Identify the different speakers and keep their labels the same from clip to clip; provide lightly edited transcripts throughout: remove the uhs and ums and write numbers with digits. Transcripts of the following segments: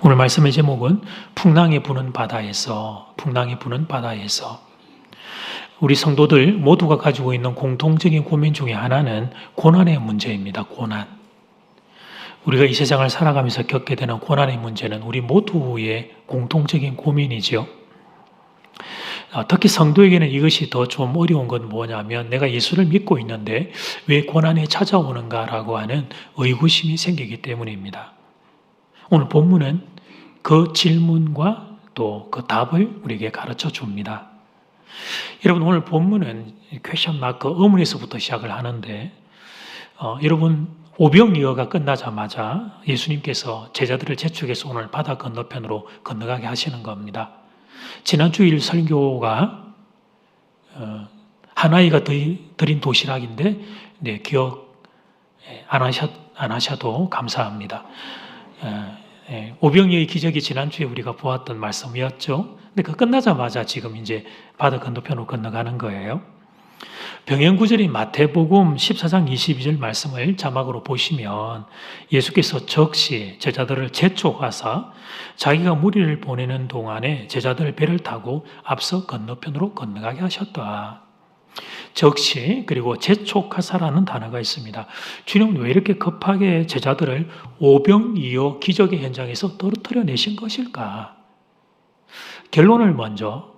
Speaker 1: 오늘 말씀의 제목은 풍랑이 부는 바다에서, 우리 성도들 모두가 가지고 있는 공통적인 고민 중에 하나는 고난의 문제입니다. 고난. 우리가 이 세상을 살아가면서 겪게 되는 고난의 문제는 우리 모두의 공통적인 고민이지요. 특히 성도에게는 이것이 더 좀 어려운 건 뭐냐면 내가 예수를 믿고 있는데 왜 고난이 찾아오는가라고 하는 의구심이 생기기 때문입니다. 오늘 본문은 그 질문과 또 그 답을 우리에게 가르쳐 줍니다. 여러분, 오늘 본문은 퀘션 마크 어문에서부터 시작을 하는데 여러분, 오병이어가 끝나자마자 예수님께서 제자들을 재촉해서 오늘 바다 건너편으로 건너가게 하시는 겁니다. 지난 주일 설교가 하나이가 드린 도시락인데 기억 안 하셔도 감사합니다. 오병이어의 기적이 지난주에 우리가 보았던 말씀이었죠. 근데 그 끝나자마자 지금 이제 바다 건너편으로 건너가는 거예요. 병행구절인 마태복음 14장 22절 말씀을 자막으로 보시면 예수께서 즉시 제자들을 재촉하사 자기가 무리를 보내는 동안에 제자들 배를 타고 앞서 건너편으로 건너가게 하셨다. 즉시 그리고 재촉하사라는 단어가 있습니다. 주님은 왜 이렇게 급하게 제자들을 오병이어 기적의 현장에서 떨어뜨려 내신 것일까? 결론을 먼저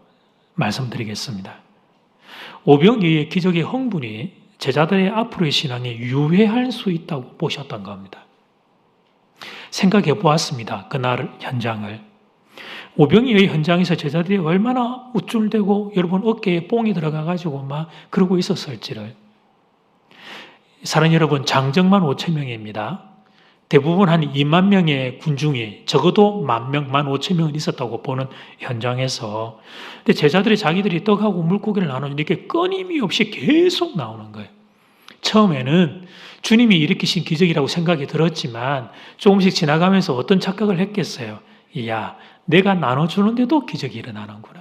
Speaker 1: 말씀드리겠습니다. 오병이어의 기적의 흥분이 제자들의 앞으로의 신앙에 유해할 수 있다고 보셨던 겁니다. 생각해 보았습니다. 그날 현장을. 오병이어의 현장에서 제자들이 얼마나 우쭐대고 여러분 어깨에 뽕이 들어가가지고 막 그러고 있었을지를. 사랑 여러분, 장정만 5천 명입니다. 대부분 한 2만 명의 군중이 적어도 10,000명, 15,000명은 있었다고 보는 현장에서 근데 제자들이 자기들이 떡하고 물고기를 나누니 이렇게 끊임이 없이 계속 나오는 거예요. 처음에는 주님이 일으키신 기적이라고 생각이 들었지만 조금씩 지나가면서 어떤 착각을 했겠어요. 이야, 내가 나눠주는데도 기적이 일어나는구나.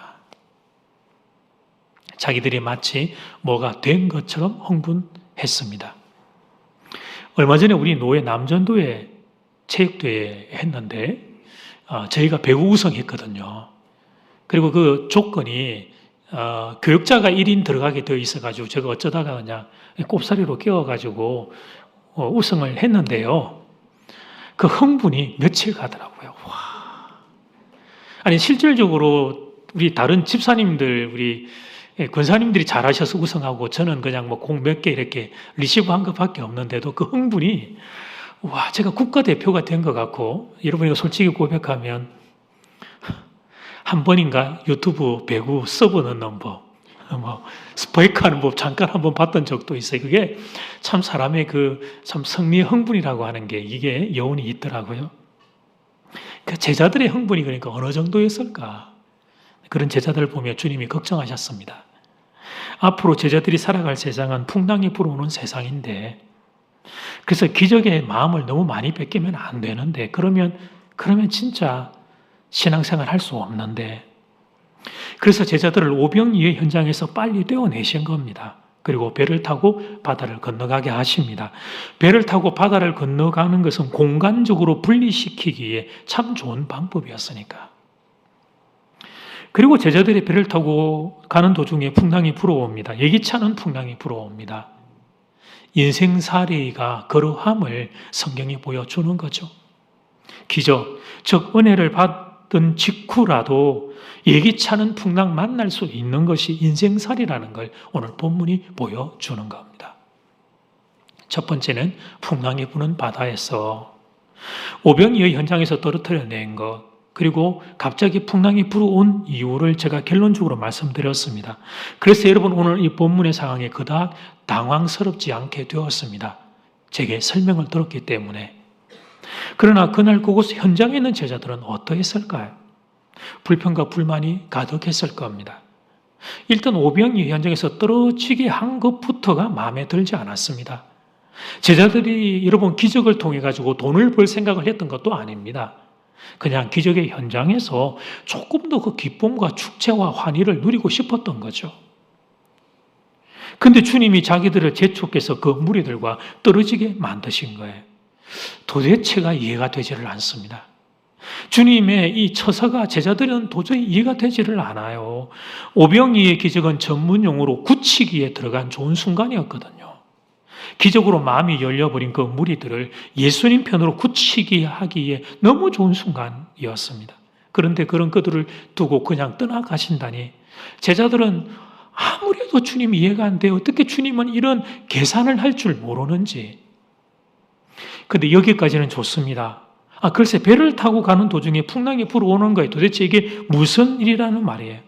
Speaker 1: 자기들이 마치 뭐가 된 것처럼 흥분했습니다. 얼마 전에 우리 노회 남전도에 체육대회 했는데 저희가 배구 우승했거든요. 그리고 그 조건이 교육자가 1인 들어가게 되어 있어가지고 제가 어쩌다가 그냥 꼽사리로 끼워가지고 우승을 했는데요. 그 흥분이 며칠 가더라고요. 와. 아니 실질적으로 우리 다른 집사님들 우리 권사님들이 잘하셔서 우승하고 저는 그냥 뭐 공 몇 개 이렇게 리시브 한 것밖에 없는데도 그 흥분이 와, 제가 국가대표가 된 것 같고 여러분이 솔직히 고백하면 한 번인가 유튜브 배구 서브 넣는 법, 뭐 스파이크 하는 법 잠깐 한번 봤던 적도 있어요. 그게 참 사람의 참 승리의 흥분이라고 하는 게 이게 여운이 있더라고요. 그 제자들의 흥분이 그러니까 어느 정도였을까? 그런 제자들을 보며 주님이 걱정하셨습니다. 앞으로 제자들이 살아갈 세상은 풍랑이 불어오는 세상인데 그래서 기적의 마음을 너무 많이 뺏기면 안 되는데 그러면 진짜 신앙생활 할 수 없는데 그래서 제자들을 오병이어 현장에서 빨리 떼어내신 겁니다. 그리고 배를 타고 바다를 건너가게 하십니다. 배를 타고 바다를 건너가는 것은 공간적으로 분리시키기에 참 좋은 방법이었으니까. 그리고 제자들이 배를 타고 가는 도중에 풍랑이 불어옵니다. 예기치 않은 풍랑이 불어옵니다. 인생살이가 그러함을 성경이 보여주는 거죠. 기적, 즉 은혜를 받은 직후라도 예기치 않은 풍랑 만날 수 있는 것이 인생살이라는 걸 오늘 본문이 보여주는 겁니다. 첫 번째는 풍랑이 부는 바다에서 오병이어 현장에서 떨어뜨려 낸 것, 그리고 갑자기 풍랑이 불어온 이유를 제가 결론적으로 말씀드렸습니다. 그래서 여러분 오늘 이 본문의 상황에 그닥 당황스럽지 않게 되었습니다. 제게 설명을 들었기 때문에. 그러나 그날 그곳 현장에 있는 제자들은 어떠했을까요? 불평과 불만이 가득했을 겁니다. 일단 오병이어 현장에서 떨어지게 한 것부터가 마음에 들지 않았습니다. 제자들이 여러분 기적을 통해 가지고 돈을 벌 생각을 했던 것도 아닙니다. 그냥 기적의 현장에서 조금 더 그 기쁨과 축제와 환희를 누리고 싶었던 거죠. 근데 주님이 자기들을 재촉해서 그 무리들과 떨어지게 만드신 거예요. 도대체가 이해가 되지를 않습니다. 주님의 이 처사가 제자들은 도저히 이해가 되지를 않아요. 오병이의 기적은 전문 용어로 굳히기에 들어간 좋은 순간이었거든요. 기적으로 마음이 열려버린 그 무리들을 예수님 편으로 굳히게 하기에 너무 좋은 순간이었습니다. 그런데 그런 그들을 두고 그냥 떠나가신다니 제자들은 아무래도 주님 이해가 안 돼요. 어떻게 주님은 이런 계산을 할 줄 모르는지. 근데 여기까지는 좋습니다. 글쎄 배를 타고 가는 도중에 풍랑이 불어오는 거예요. 도대체 이게 무슨 일이라는 말이에요.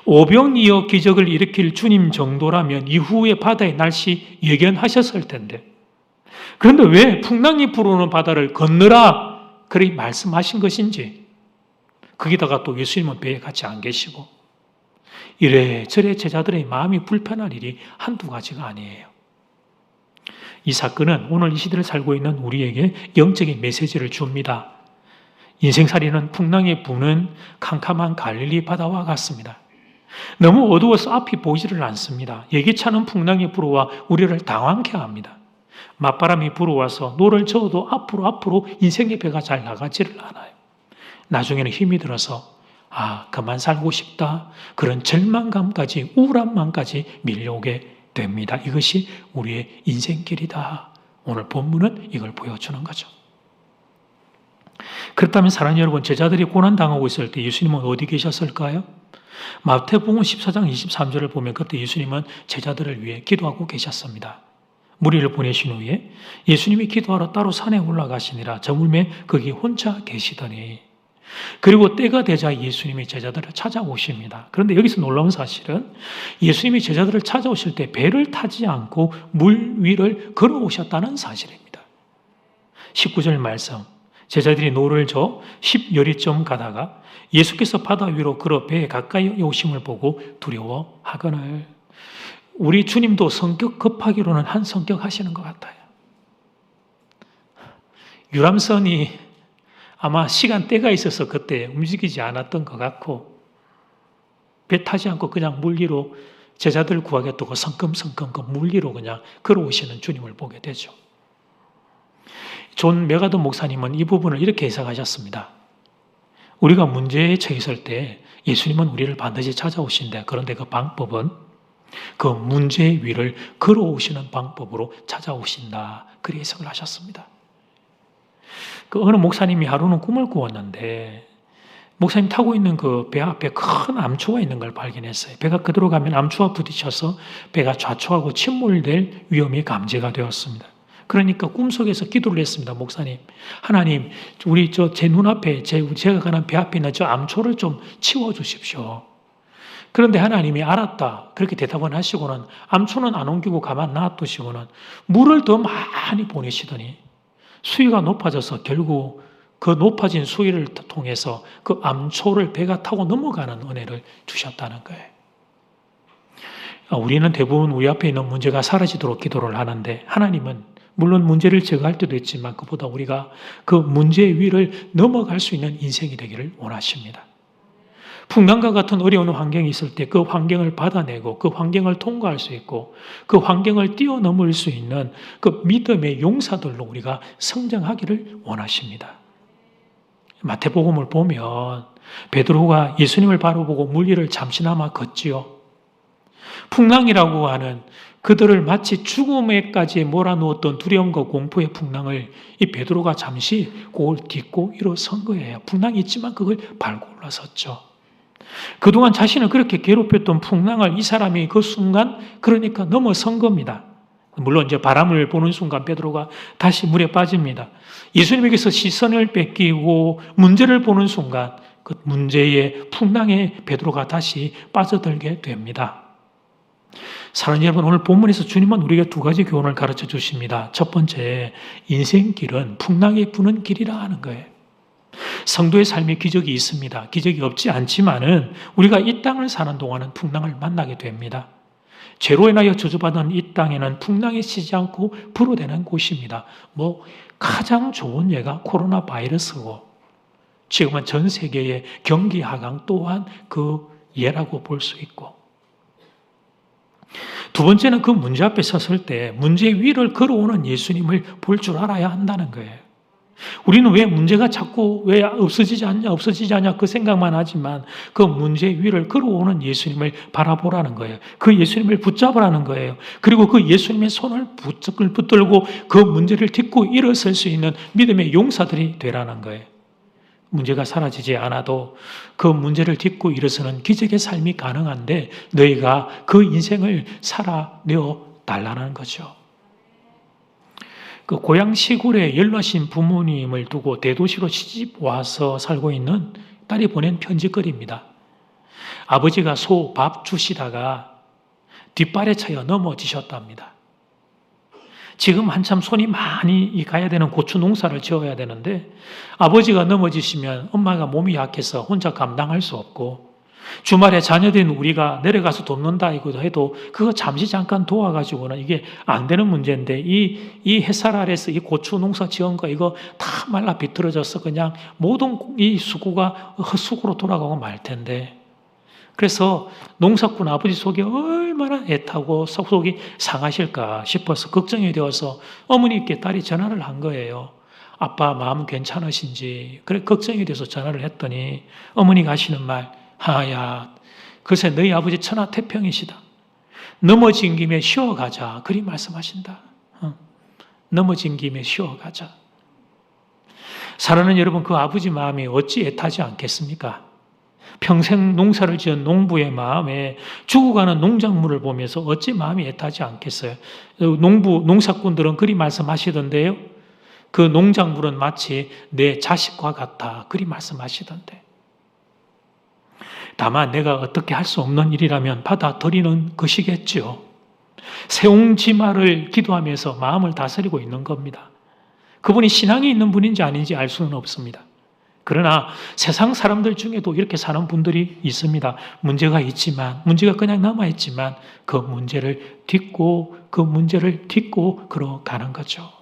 Speaker 1: 오병이어 기적을 일으킬 주님 정도라면 이후에 바다의 날씨 예견하셨을 텐데. 그런데 왜 풍랑이 불어오는 바다를 건너라 그렇게 말씀하신 것인지. 거기다가 또 예수님은 배에 같이 안 계시고 이래저래 제자들의 마음이 불편할 일이 한두 가지가 아니에요. 이 사건은 오늘 이 시대를 살고 있는 우리에게 영적인 메시지를 줍니다. 인생살이는 풍랑이 부는 캄캄한 갈릴리 바다와 같습니다. 너무 어두워서 앞이 보이지를 않습니다. 예기치 않은 풍랑이 불어와 우리를 당황케 합니다. 맞바람이 불어와서 노를 저어도 앞으로 인생의 배가 잘 나가지를 않아요. 나중에는 힘이 들어서 그만 살고 싶다. 그런 절망감까지 우울함만까지 밀려오게 됩니다. 이것이 우리의 인생길이다. 오늘 본문은 이걸 보여주는 거죠. 그렇다면 사랑하는 여러분, 제자들이 고난당하고 있을 때 예수님은 어디 계셨을까요? 마태복음 14장 23절을 보면 그때 예수님은 제자들을 위해 기도하고 계셨습니다. 무리를 보내신 후에 예수님이 기도하러 따로 산에 올라가시니라 저물매 거기 혼자 계시더니 그리고 때가 되자 예수님이 제자들을 찾아오십니다. 그런데 여기서 놀라운 사실은 예수님이 제자들을 찾아오실 때 배를 타지 않고 물 위를 걸어오셨다는 사실입니다. 19절 말씀, 제자들이 노를 저 10여리쯤 가다가 예수께서 바다 위로 걸어 배에 가까이 오심을 보고 두려워하거늘. 우리 주님도 성격 급하기로는 한 성격 하시는 것 같아요. 유람선이 아마 시간대가 있어서 그때 움직이지 않았던 것 같고 배 타지 않고 그냥 물 위로 제자들 구하겠다고 성큼성큼 그 물 위로 그냥 걸어오시는 주님을 보게 되죠. 존 메가더 목사님은 이 부분을 이렇게 해석하셨습니다. 우리가 문제에 처했을 때 예수님은 우리를 반드시 찾아오신다. 그런데 그 방법은 그 문제 위를 걸어오시는 방법으로 찾아오신다. 그렇게 해석을 하셨습니다. 그 어느 목사님이 하루는 꿈을 꾸었는데 목사님 타고 있는 그 배 앞에 큰 암초가 있는 걸 발견했어요. 배가 그대로 가면 암초와 부딪혀서 배가 좌초하고 침몰될 위험이 감지가 되었습니다. 그러니까 꿈속에서 기도를 했습니다. 목사님, 하나님, 우리 제 눈앞에 제가 가는 배 앞에 있는 저 암초를 좀 치워주십시오. 그런데 하나님이 알았다 그렇게 대답을 하시고는 암초는 안 옮기고 가만 놔두시고는 물을 더 많이 보내시더니 수위가 높아져서 결국 그 높아진 수위를 통해서 그 암초를 배가 타고 넘어가는 은혜를 주셨다는 거예요. 우리는 대부분 우리 앞에 있는 문제가 사라지도록 기도를 하는데 하나님은 물론 문제를 제거할 때도 있지만 그보다 우리가 그 문제 위를 넘어갈 수 있는 인생이 되기를 원하십니다. 풍랑과 같은 어려운 환경이 있을 때 그 환경을 받아내고 그 환경을 통과할 수 있고 그 환경을 뛰어넘을 수 있는 그 믿음의 용사들로 우리가 성장하기를 원하십니다. 마태복음을 보면 베드로가 예수님을 바라보고 물 위를 잠시나마 걷지요. 풍랑이라고 하는 그들을 마치 죽음에까지 몰아넣었던 두려움과 공포의 풍랑을 이 베드로가 잠시 그걸 딛고 일어선 거예요. 풍랑이 있지만 그걸 밟고 올라섰죠. 그동안 자신을 그렇게 괴롭혔던 풍랑을 이 사람이 그 순간 그러니까 넘어선 겁니다. 물론 이제 바람을 보는 순간 베드로가 다시 물에 빠집니다. 예수님에게서 시선을 뺏기고 문제를 보는 순간 그 문제의 풍랑에 베드로가 다시 빠져들게 됩니다. 사랑하는 여러분, 오늘 본문에서 주님은 우리에게 두 가지 교훈을 가르쳐 주십니다. 첫 번째, 인생길은 풍랑이 부는 길이라 하는 거예요. 성도의 삶에 기적이 있습니다. 기적이 없지 않지만은 우리가 이 땅을 사는 동안은 풍랑을 만나게 됩니다. 죄로 인하여 저주받은 이 땅에는 풍랑이 쉬지 않고 불어대는 곳입니다. 가장 좋은 예가 코로나 바이러스고 지금은 전 세계의 경기 하강 또한 그 예라고 볼 수 있고 두 번째는 그 문제 앞에 섰을 때 문제 위를 걸어오는 예수님을 볼 줄 알아야 한다는 거예요. 우리는 왜 문제가 자꾸 왜 없어지지 않냐 그 생각만 하지만 그 문제 위를 걸어오는 예수님을 바라보라는 거예요. 그 예수님을 붙잡으라는 거예요. 그리고 그 예수님의 손을 붙들고 그 문제를 딛고 일어설 수 있는 믿음의 용사들이 되라는 거예요. 문제가 사라지지 않아도 그 문제를 딛고 일어서는 기적의 삶이 가능한데 너희가 그 인생을 살아내어 달라는 거죠. 그 고향 시골에 연로하신 부모님을 두고 대도시로 시집 와서 살고 있는 딸이 보낸 편지글입니다. 아버지가 소 밥 주시다가 뒷발에 차여 넘어지셨답니다. 지금 한참 손이 많이 가야 되는 고추 농사를 지어야 되는데 아버지가 넘어지시면 엄마가 몸이 약해서 혼자 감당할 수 없고 주말에 자녀된 우리가 내려가서 돕는다 해도 그거 잠시 잠깐 도와가지고는 이게 안 되는 문제인데 이 햇살 아래서 이 고추 농사 지은 거 이거 다 말라 비틀어져서 그냥 모든 이 수고가 헛수고로 돌아가고 말 텐데 그래서 농사꾼 아버지 속에 얼마나 애타고 속이 상하실까 싶어서 걱정이 되어서 어머니께 딸이 전화를 한 거예요. 아빠 마음 괜찮으신지 그래 걱정이 돼서 전화를 했더니 어머니가 하시는 말 하야, 글쎄 너희 아버지 천하태평이시다. 넘어진 김에 쉬어가자. 그리 말씀하신다. 넘어진 김에 쉬어가자. 사랑하는 여러분, 그 아버지 마음이 어찌 애타지 않겠습니까? 평생 농사를 지은 농부의 마음에 죽어가는 농작물을 보면서 어찌 마음이 애타지 않겠어요? 농사꾼들은 그리 말씀하시던데요. 그 농작물은 마치 내 자식과 같아. 그리 말씀하시던데. 다만 내가 어떻게 할 수 없는 일이라면 받아들이는 것이겠죠. 세옹지마를 기도하면서 마음을 다스리고 있는 겁니다. 그분이 신앙이 있는 분인지 아닌지 알 수는 없습니다. 그러나 세상 사람들 중에도 이렇게 사는 분들이 있습니다. 문제가 있지만, 문제가 그냥 남아있지만 그 문제를 딛고 걸어가는 거죠.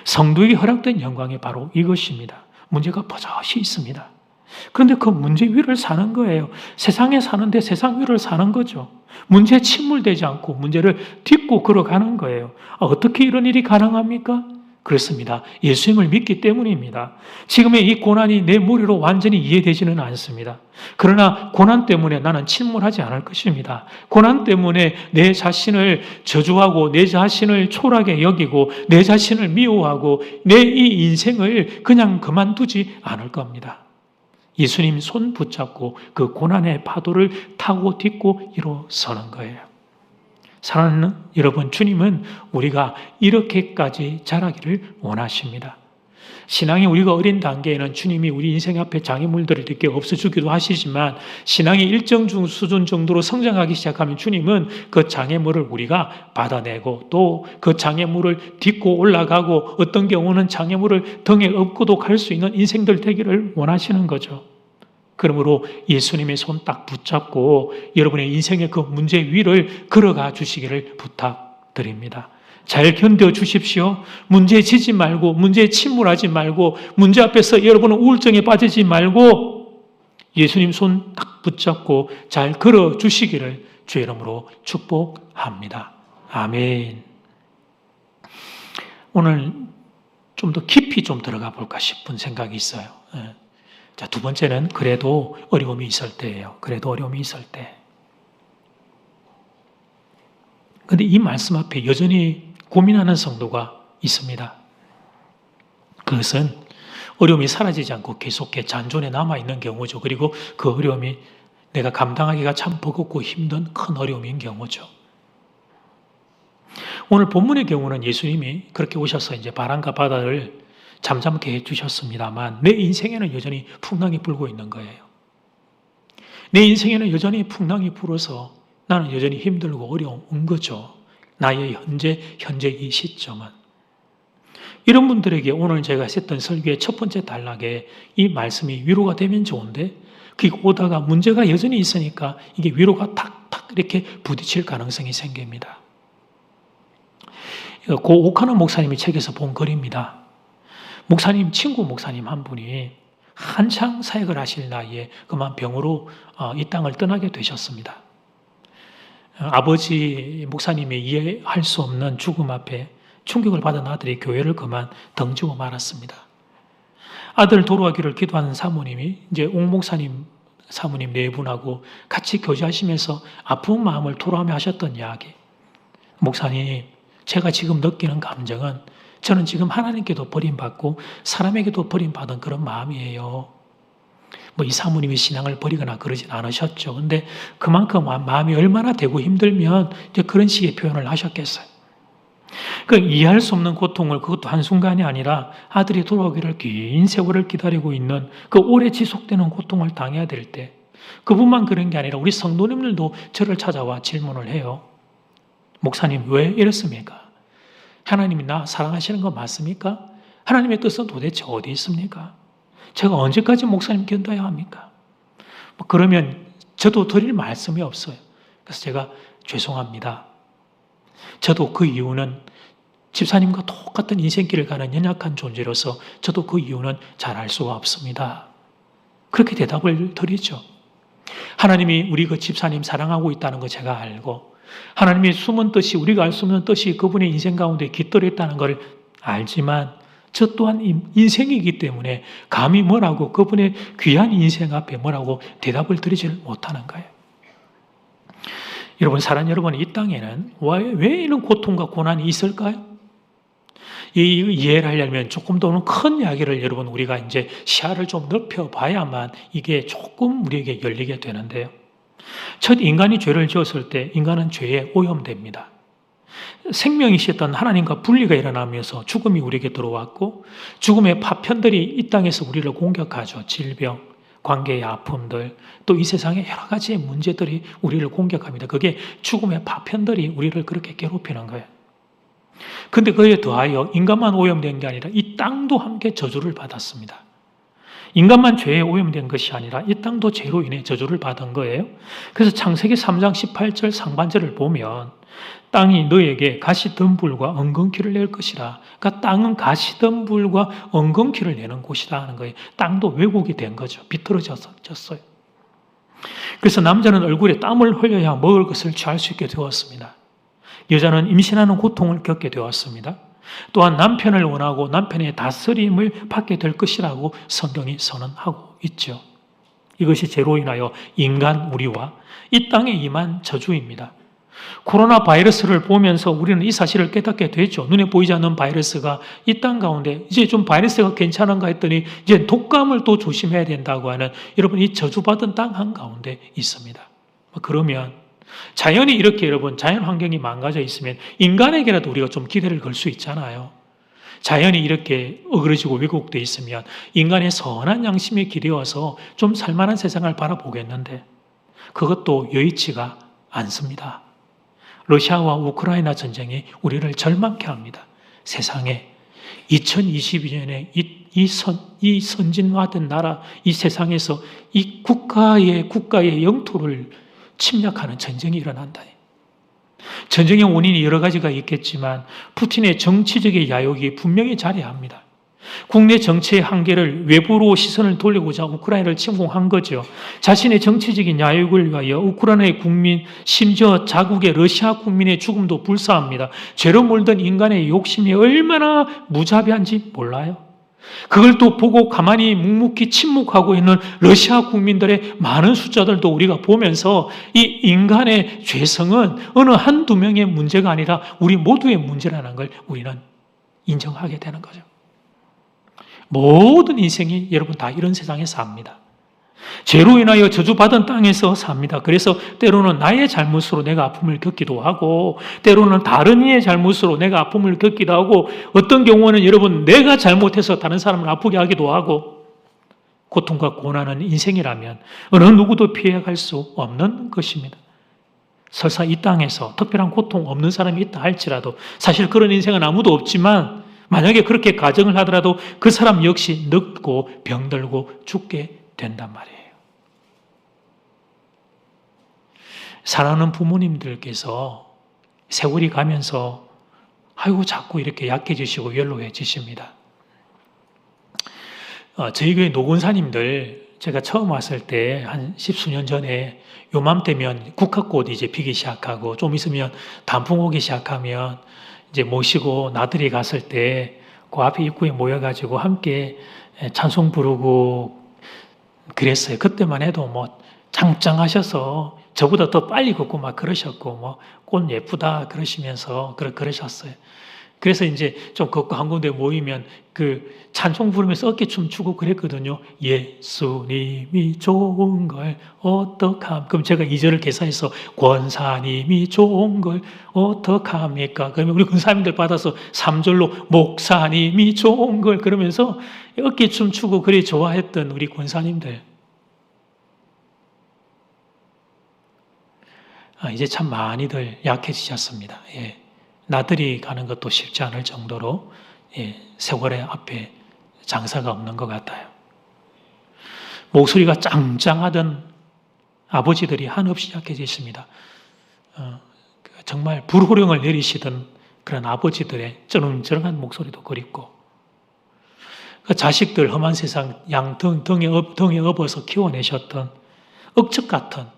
Speaker 1: 성도에게 허락된 영광이 바로 이것입니다. 문제가 버젓이 있습니다. 그런데 그 문제 위를 사는 거예요. 세상에 사는데 세상 위를 사는 거죠. 문제에 침몰되지 않고 문제를 딛고 걸어가는 거예요. 어떻게 이런 일이 가능합니까? 그렇습니다. 예수님을 믿기 때문입니다. 지금의 이 고난이 내 머리로 완전히 이해되지는 않습니다. 그러나 고난 때문에 나는 침몰하지 않을 것입니다. 고난 때문에 내 자신을 저주하고 내 자신을 초라하게 여기고 내 자신을 미워하고 내 이 인생을 그냥 그만두지 않을 겁니다. 예수님 손 붙잡고 그 고난의 파도를 타고 딛고 일어서는 거예요. 사랑하는 여러분, 주님은 우리가 이렇게까지 자라기를 원하십니다. 신앙이 우리가 어린 단계에는 주님이 우리 인생 앞에 장애물들을 이렇게 없애주기도 하시지만 신앙이 일정 수준 정도로 성장하기 시작하면 주님은 그 장애물을 우리가 받아내고 또 그 장애물을 딛고 올라가고 어떤 경우는 장애물을 등에 업고도 갈 수 있는 인생들 되기를 원하시는 거죠. 그러므로 예수님의 손 딱 붙잡고 여러분의 인생의 그 문제 위를 걸어가 주시기를 부탁드립니다. 잘 견뎌 주십시오. 문제에 지지 말고 문제에 침몰하지 말고 문제 앞에서 여러분은 우울증에 빠지지 말고 예수님 손 딱 붙잡고 잘 걸어 주시기를 주의 이름으로 축복합니다. 아멘. 오늘 좀 더 깊이 좀 들어가 볼까 싶은 생각이 있어요. 자, 두 번째는 그래도 어려움이 있을 때예요. 그래도 어려움이 있을 때. 그런데 이 말씀 앞에 여전히 고민하는 성도가 있습니다. 그것은 어려움이 사라지지 않고 계속해 잔존에 남아있는 경우죠. 그리고 그 어려움이 내가 감당하기가 참 버겁고 힘든 큰 어려움인 경우죠. 오늘 본문의 경우는 예수님이 그렇게 오셔서 이제 바람과 바다를 잠잠케 해주셨습니다만 내 인생에는 여전히 풍랑이 불고 있는 거예요. 내 인생에는 여전히 풍랑이 불어서 나는 여전히 힘들고 어려운 거죠. 나의 현재 이 시점은. 이런 분들에게 오늘 제가 했던 설교의 첫 번째 단락에 이 말씀이 위로가 되면 좋은데 그 오다가 문제가 여전히 있으니까 이게 위로가 탁탁 이렇게 부딪힐 가능성이 생깁니다. 고 오카노 목사님이 책에서 본 글입니다. 친구 목사님 한 분이 한창 사역을 하실 나이에 그만 병으로 이 땅을 떠나게 되셨습니다. 아버지 목사님이 이해할 수 없는 죽음 앞에 충격을 받은 아들이 교회를 그만 덩지고 말았습니다. 아들 돌아오기를 기도하는 사모님이 이제 옥 목사님 사모님 네 분하고 같이 교제하시면서 아픈 마음을 토로하며 하셨던 이야기. 목사님, 제가 지금 느끼는 감정은 저는 지금 하나님께도 버림받고 사람에게도 버림받은 그런 마음이에요. 이 사모님이 신앙을 버리거나 그러진 않으셨죠. 근데 그만큼 마음이 얼마나 되고 힘들면 이제 그런 식의 표현을 하셨겠어요. 그 이해할 수 없는 고통을 그것도 한순간이 아니라 아들이 돌아오기를 긴 세월을 기다리고 있는 그 오래 지속되는 고통을 당해야 될 때 그분만 그런 게 아니라 우리 성도님들도 저를 찾아와 질문을 해요. 목사님, 왜 이렇습니까? 하나님이 나 사랑하시는 거 맞습니까? 하나님의 뜻은 도대체 어디 있습니까? 제가 언제까지 목사님 견뎌야 합니까? 그러면 저도 드릴 말씀이 없어요. 그래서 제가 죄송합니다. 저도 그 이유는 집사님과 똑같은 인생길을 가는 연약한 존재로서 저도 그 이유는 잘 알 수가 없습니다. 그렇게 대답을 드리죠. 하나님이 우리 그 집사님 사랑하고 있다는 거 제가 알고 하나님의 숨은 뜻이 우리가 알 수 없는 뜻이 그분의 인생 가운데 깃들어 있다는 걸 알지만 저 또한 인생이기 때문에 감히 뭐라고 그분의 귀한 인생 앞에 뭐라고 대답을 드리지를 못하는 거예요. 여러분, 사랑 여러분, 이 땅에는 왜 이런 고통과 고난이 있을까요? 이해를 하려면 조금 더 큰 이야기를 여러분 우리가 이제 시야를 좀 넓혀 봐야만 이게 조금 우리에게 열리게 되는데요. 첫 인간이 죄를 지었을 때 인간은 죄에 오염됩니다. 생명이셨던 하나님과 분리가 일어나면서 죽음이 우리에게 들어왔고 죽음의 파편들이 이 땅에서 우리를 공격하죠. 질병, 관계의 아픔들, 또 이 세상의 여러 가지의 문제들이 우리를 공격합니다. 그게 죽음의 파편들이 우리를 그렇게 괴롭히는 거예요. 근데 그에 더하여 인간만 오염된 게 아니라 이 땅도 함께 저주를 받았습니다. 인간만 죄에 오염된 것이 아니라 이 땅도 죄로 인해 저주를 받은 거예요. 그래서 창세기 3장 18절 상반절을 보면 땅이 너에게 가시덤불과 엉겅퀴를 낼 것이라. 그러니까 땅은 가시덤불과 엉겅퀴를 내는 곳이다 하는 거예요. 땅도 왜곡이 된 거죠. 비틀어졌어요. 그래서 남자는 얼굴에 땀을 흘려야 먹을 것을 취할 수 있게 되었습니다. 여자는 임신하는 고통을 겪게 되었습니다. 또한 남편을 원하고 남편의 다스림을 받게 될 것이라고 성경이 선언하고 있죠. 이것이 죄로 인하여 인간 우리와 이 땅에 임한 저주입니다. 코로나 바이러스를 보면서 우리는 이 사실을 깨닫게 되죠. 눈에 보이지 않는 바이러스가 이 땅 가운데 이제 좀 바이러스가 괜찮은가 했더니 이제 독감을 또 조심해야 된다고 하는 여러분 이 저주받은 땅 한가운데 있습니다. 그러면 자연이 이렇게 여러분 자연 환경이 망가져 있으면 인간에게라도 우리가 좀 기대를 걸 수 있잖아요. 자연이 이렇게 어그러지고 왜곡되어 있으면 인간의 선한 양심에 기대어서 좀 살만한 세상을 바라보겠는데 그것도 여의치가 않습니다. 러시아와 우크라이나 전쟁이 우리를 절망케 합니다. 세상에 2022년에 이 선진화된 나라, 이 세상에서 이 국가의 영토를 침략하는 전쟁이 일어난다. 전쟁의 원인이 여러 가지가 있겠지만 푸틴의 정치적인 야욕이 분명히 자리합니다. 국내 정치의 한계를 외부로 시선을 돌리고자 우크라이나를 침공한 거죠. 자신의 정치적인 야욕을 위하여 우크라이나의 국민, 심지어 자국의 러시아 국민의 죽음도 불사합니다. 죄로 물든 인간의 욕심이 얼마나 무자비한지 몰라요. 그걸 또 보고 가만히 묵묵히 침묵하고 있는 러시아 국민들의 많은 숫자들도 우리가 보면서 이 인간의 죄성은 어느 한두 명의 문제가 아니라 우리 모두의 문제라는 걸 우리는 인정하게 되는 거죠. 모든 인생이 여러분 다 이런 세상에 삽니다. 죄로 인하여 저주받은 땅에서 삽니다. 그래서 때로는 나의 잘못으로 내가 아픔을 겪기도 하고 때로는 다른 이의 잘못으로 내가 아픔을 겪기도 하고 어떤 경우는 여러분 내가 잘못해서 다른 사람을 아프게 하기도 하고 고통과 고난은 인생이라면 어느 누구도 피해갈 수 없는 것입니다. 설사 이 땅에서 특별한 고통 없는 사람이 있다 할지라도 사실 그런 인생은 아무도 없지만 만약에 그렇게 가정을 하더라도 그 사람 역시 늙고 병들고 죽게 된단 말이에요. 사랑하는 부모님들께서 세월이 가면서 아이고 자꾸 이렇게 약해지시고 연로해지십니다. 저희 교회 노건사님들 제가 처음 왔을 때 한 10수년 전에 요맘때면 국화꽃이 이제 피기 시작하고 좀 있으면 단풍 오기 시작하면 이제 모시고 나들이 갔을 때 그 앞에 입구에 모여가지고 함께 찬송 부르고 그랬어요. 그때만 해도 뭐 짱짱하셔서 저보다 더 빨리 걷고 막 그러셨고 뭐 꽃 예쁘다 그러시면서 그러셨어요. 그래서 이제 좀 걷고 한 군데 모이면 그 찬송 부르면서 어깨춤 추고 그랬거든요. 예수님이 좋은 걸 어떡함. 그럼 제가 2절을 개사해서 권사님이 좋은 걸 어떡합니까? 그러면 우리 권사님들 받아서 3절로 목사님이 좋은 걸 그러면서 어깨춤 추고 그래 좋아했던 우리 권사님들. 이제 참 많이들 약해지셨습니다. 예. 나들이 가는 것도 쉽지 않을 정도로 세월의 앞에 장사가 없는 것 같아요. 목소리가 짱짱하던 아버지들이 한없이 약해지십니다. 정말 불호령을 내리시던 그런 아버지들의 쩌렁쩌렁한 목소리도 그립고 그 자식들 험한 세상 등에 업어서 키워내셨던 억척 같은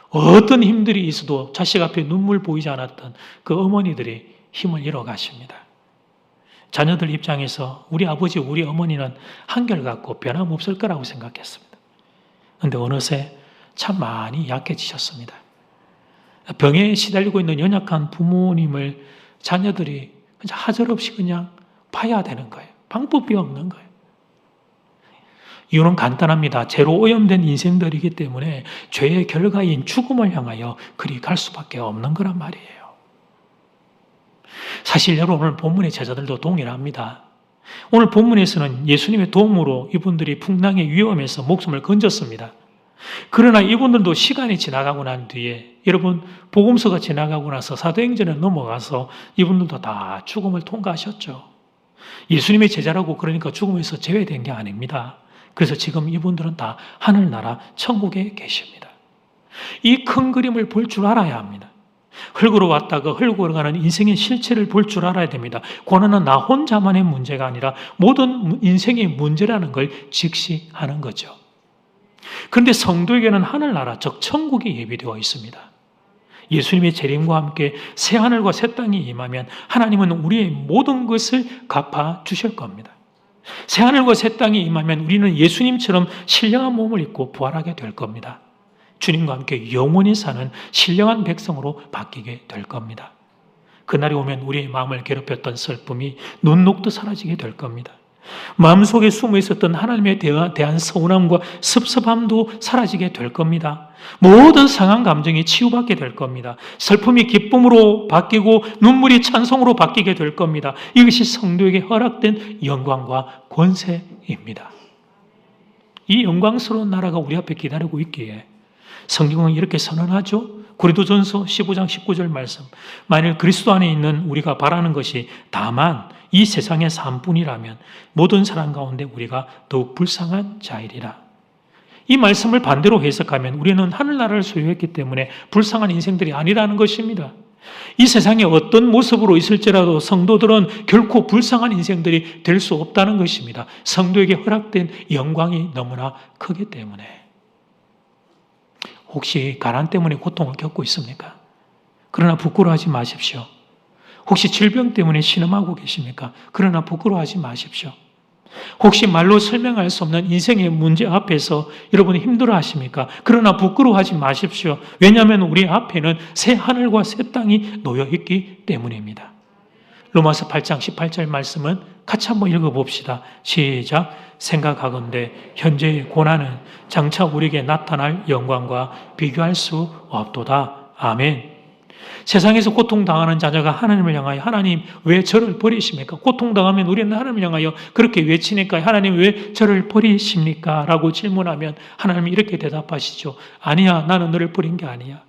Speaker 1: 어떤 힘들이 있어도 자식 앞에 눈물 보이지 않았던 그 어머니들이 힘을 잃어가십니다. 자녀들 입장에서 우리 아버지, 우리 어머니는 한결같고 변함없을 거라고 생각했습니다. 그런데 어느새 참 많이 약해지셨습니다. 병에 시달리고 있는 연약한 부모님을 자녀들이 하절없이 그냥 봐야 되는 거예요. 방법이 없는 거예요. 이유는 간단합니다. 죄로 오염된 인생들이기 때문에 죄의 결과인 죽음을 향하여 그리 갈 수밖에 없는 거란 말이에요. 사실 여러분 오늘 본문의 제자들도 동일합니다. 오늘 본문에서는 예수님의 도움으로 이분들이 풍랑의 위험에서 목숨을 건졌습니다. 그러나 이분들도 시간이 지나가고 난 뒤에 여러분 복음서가 지나가고 나서 사도행전에 넘어가서 이분들도 다 죽음을 통과하셨죠. 예수님의 제자라고 그러니까 죽음에서 제외된 게 아닙니다. 그래서 지금 이분들은 다 하늘나라 천국에 계십니다. 이 큰 그림을 볼 줄 알아야 합니다. 흙으로 왔다가 흙으로 가는 인생의 실체를 볼 줄 알아야 됩니다. 고난은 나 혼자만의 문제가 아니라 모든 인생의 문제라는 걸 직시하는 거죠. 그런데 성도에게는 하늘나라, 즉 천국이 예비되어 있습니다. 예수님의 재림과 함께 새 하늘과 새 땅이 임하면 하나님은 우리의 모든 것을 갚아 주실 겁니다. 새 하늘과 새 땅이 임하면 우리는 예수님처럼 신령한 몸을 입고 부활하게 될 겁니다. 주님과 함께 영원히 사는 신령한 백성으로 바뀌게 될 겁니다. 그날이 오면 우리의 마음을 괴롭혔던 슬픔이 눈 녹듯 사라지게 될 겁니다. 마음속에 숨어 있었던 하나님에 대한 서운함과 섭섭함도 사라지게 될 겁니다. 모든 상한 감정이 치유받게 될 겁니다. 슬픔이 기쁨으로 바뀌고 눈물이 찬송으로 바뀌게 될 겁니다. 이것이 성도에게 허락된 영광과 권세입니다. 이 영광스러운 나라가 우리 앞에 기다리고 있기에 성경은 이렇게 선언하죠. 고린도전서 15장 19절 말씀. 만일 그리스도 안에 있는 우리가 바라는 것이 다만 이 세상의 삶뿐이라면 모든 사람 가운데 우리가 더욱 불쌍한 자이리라. 이 말씀을 반대로 해석하면 우리는 하늘나라를 소유했기 때문에 불쌍한 인생들이 아니라는 것입니다. 이 세상에 어떤 모습으로 있을지라도 성도들은 결코 불쌍한 인생들이 될 수 없다는 것입니다. 성도에게 허락된 영광이 너무나 크기 때문에. 혹시 가난 때문에 고통을 겪고 있습니까? 그러나 부끄러워하지 마십시오. 혹시 질병 때문에 신음하고 계십니까? 그러나 부끄러워하지 마십시오. 혹시 말로 설명할 수 없는 인생의 문제 앞에서 여러분이 힘들어하십니까? 그러나 부끄러워하지 마십시오. 왜냐하면 우리 앞에는 새 하늘과 새 땅이 놓여있기 때문입니다. 로마서 8장 18절 말씀은 같이 한번 읽어봅시다. 시작. 생각하건대 현재의 고난은 장차 우리에게 나타날 영광과 비교할 수 없도다. 아멘. 세상에서 고통당하는 자녀가 하나님을 향하여 하나님 왜 저를 버리십니까? 고통당하면 우리는 하나님을 향하여 그렇게 외치니까 하나님 왜 저를 버리십니까? 라고 질문하면 하나님이 이렇게 대답하시죠. 아니야, 나는 너를 버린 게 아니야.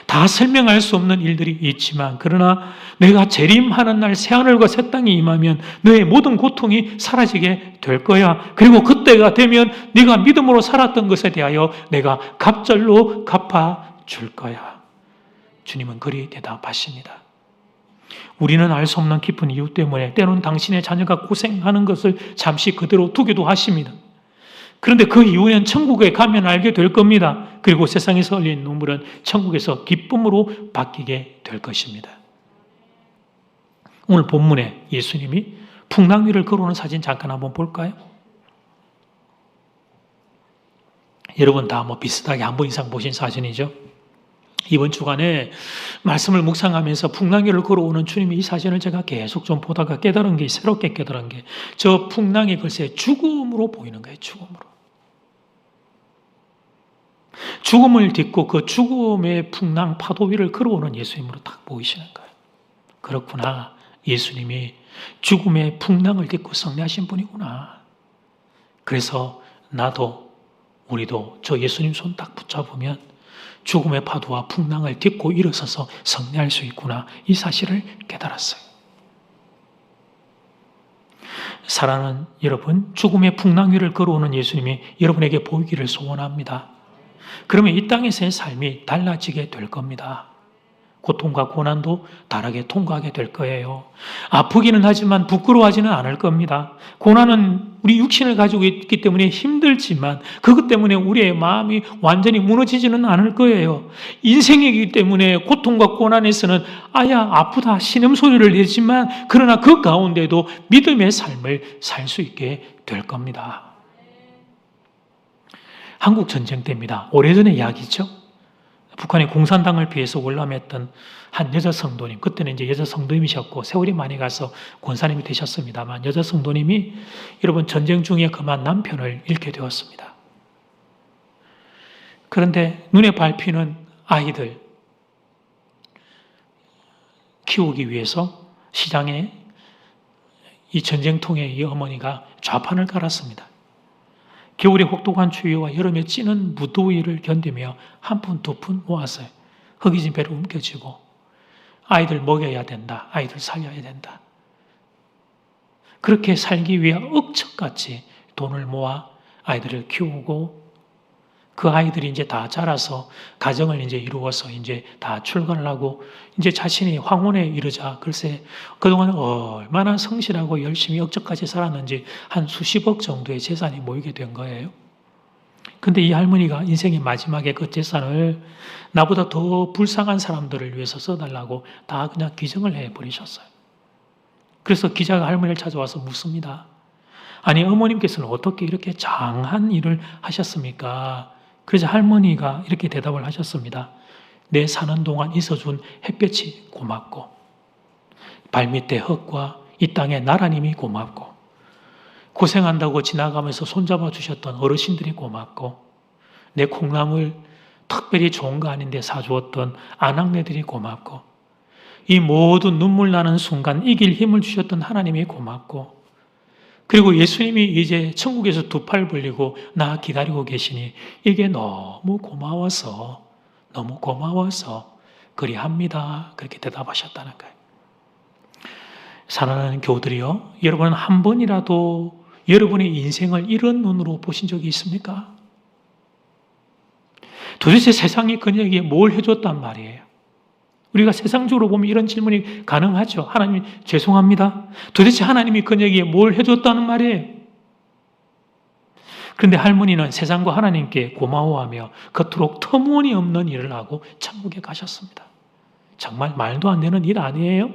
Speaker 1: 다 설명할 수 없는 일들이 있지만 그러나 내가 재림하는 날 새하늘과 새 땅이 임하면 너의 모든 고통이 사라지게 될 거야. 그리고 그때가 되면 네가 믿음으로 살았던 것에 대하여 내가 갑절로 갚아줄 거야. 주님은 그리 대답하십니다. 우리는 알 수 없는 깊은 이유 때문에 때로는 당신의 자녀가 고생하는 것을 잠시 그대로 두기도 하십니다. 그런데 그 이후엔 천국에 가면 알게 될 겁니다. 그리고 세상에서 흘린 눈물은 천국에서 기쁨으로 바뀌게 될 것입니다. 오늘 본문에 예수님이 풍랑 위를 걸어오는 사진 잠깐 한번 볼까요? 여러분 다 뭐 비슷하게 한 번 이상 보신 사진이죠? 이번 주간에 말씀을 묵상하면서 풍랑 위를 걸어오는 주님의 이 사진을 제가 계속 좀 보다가 깨달은 게, 새롭게 깨달은 게, 저 풍랑이 글쎄 죽음으로 보이는 거예요. 죽음으로. 죽음을 딛고 그 죽음의 풍랑 파도 위를 걸어오는 예수님으로 딱 보이시는 거예요. 그렇구나. 예수님이 죽음의 풍랑을 딛고 승리하신 분이구나. 그래서 나도, 우리도 저 예수님 손 딱 붙잡으면 죽음의 파도와 풍랑을 딛고 일어서서 승리할 수 있구나. 이 사실을 깨달았어요. 사랑하는 여러분, 죽음의 풍랑 위를 걸어오는 예수님이 여러분에게 보이기를 소원합니다. 그러면 이 땅에서의 삶이 달라지게 될 겁니다. 고통과 고난도 다르게 통과하게 될 거예요. 아프기는 하지만 부끄러워하지는 않을 겁니다. 고난은 우리 육신을 가지고 있기 때문에 힘들지만 그것 때문에 우리의 마음이 완전히 무너지지는 않을 거예요. 인생이기 때문에 고통과 고난에서는 아야 아프다 신음소리를 내지만 그러나 그 가운데도 믿음의 삶을 살 수 있게 될 겁니다. 한국 전쟁 때입니다. 오래전의 이야기죠. 북한이 공산당을 피해서 월남했던 한 여자 성도님, 그때는 이제 여자 성도님이셨고 세월이 많이 가서 권사님이 되셨습니다만 여자 성도님이 여러분 전쟁 중에 그만 남편을 잃게 되었습니다. 그런데 눈에 밟히는 아이들 키우기 위해서 시장에 이 전쟁통에 이 어머니가 좌판을 깔았습니다. 겨울에 혹독한 추위와 여름에 찌는 무더위를 견디며 한 푼 두 푼 모았어요. 허기진 배로 움켜쥐고 아이들 먹여야 된다. 아이들 살려야 된다. 그렇게 살기 위해 억척같이 돈을 모아 아이들을 키우고 그 아이들이 이제 다 자라서 가정을 이제 이루어서 이제 다 출간을 하고 이제 자신이 황혼에 이르자 글쎄 그동안 얼마나 성실하고 열심히 억척까지 살았는지 한 수십억 정도의 재산이 모이게 된 거예요. 근데 이 할머니가 인생의 마지막에 그 재산을 나보다 더 불쌍한 사람들을 위해서 써달라고 다 그냥 기증을 해버리셨어요. 그래서 기자가 할머니를 찾아와서 묻습니다. 아니 어머님께서는 어떻게 이렇게 장한 일을 하셨습니까? 그래서 할머니가 이렇게 대답을 하셨습니다. 내 사는 동안 있어준 햇볕이 고맙고 발밑에 흙과 이 땅의 나라님이 고맙고 고생한다고 지나가면서 손잡아 주셨던 어르신들이 고맙고 내 콩나물 특별히 좋은 거 아닌데 사주었던 아낙네들이 고맙고 이 모든 눈물 나는 순간 이길 힘을 주셨던 하나님이 고맙고 그리고 예수님이 이제 천국에서 두 팔 벌리고 나 기다리고 계시니 이게 너무 고마워서 그리합니다. 그렇게 대답하셨다는 거예요. 사랑하는 교우들이요. 여러분은 한 번이라도 여러분의 인생을 이런 눈으로 보신 적이 있습니까? 도대체 세상이 그녀에게 뭘 해줬단 말이에요? 우리가 세상적으로 보면 이런 질문이 가능하죠. 하나님 죄송합니다. 도대체 하나님이 그녀에게 뭘 해줬다는 말이에요? 그런데 할머니는 세상과 하나님께 고마워하며 그토록 터무니없는 일을 하고 천국에 가셨습니다. 정말 말도 안 되는 일 아니에요?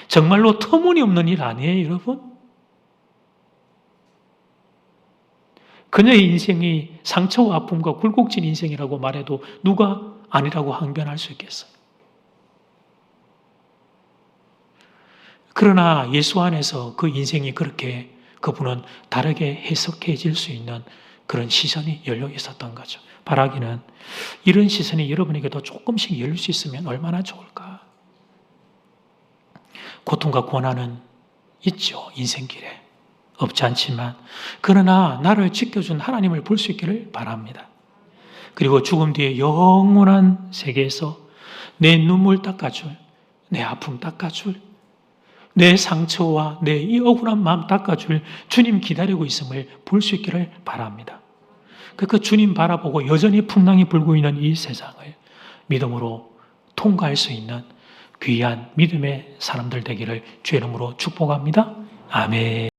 Speaker 1: 정말로 터무니없는 일 아니에요, 여러분? 그녀의 인생이 상처와 아픔과 굴곡진 인생이라고 말해도 누가 아니라고 항변할 수 있겠어요? 그러나 예수 안에서 그 인생이 그렇게 그분은 다르게 해석해질 수 있는 그런 시선이 열려 있었던 거죠. 바라기는 이런 시선이 여러분에게도 조금씩 열릴 수 있으면 얼마나 좋을까. 고통과 고난은 있죠. 인생길에. 없지 않지만 그러나 나를 지켜준 하나님을 볼 수 있기를 바랍니다. 그리고 죽음 뒤에 영원한 세계에서 내 눈물 닦아줄, 내 아픔 닦아줄, 내 상처와 내 이 억울한 마음 닦아줄 주님 기다리고 있음을 볼 수 있기를 바랍니다. 그 주님 바라보고 여전히 풍랑이 불고 있는 이 세상을 믿음으로 통과할 수 있는 귀한 믿음의 사람들 되기를 주의 이름으로 축복합니다. 아멘.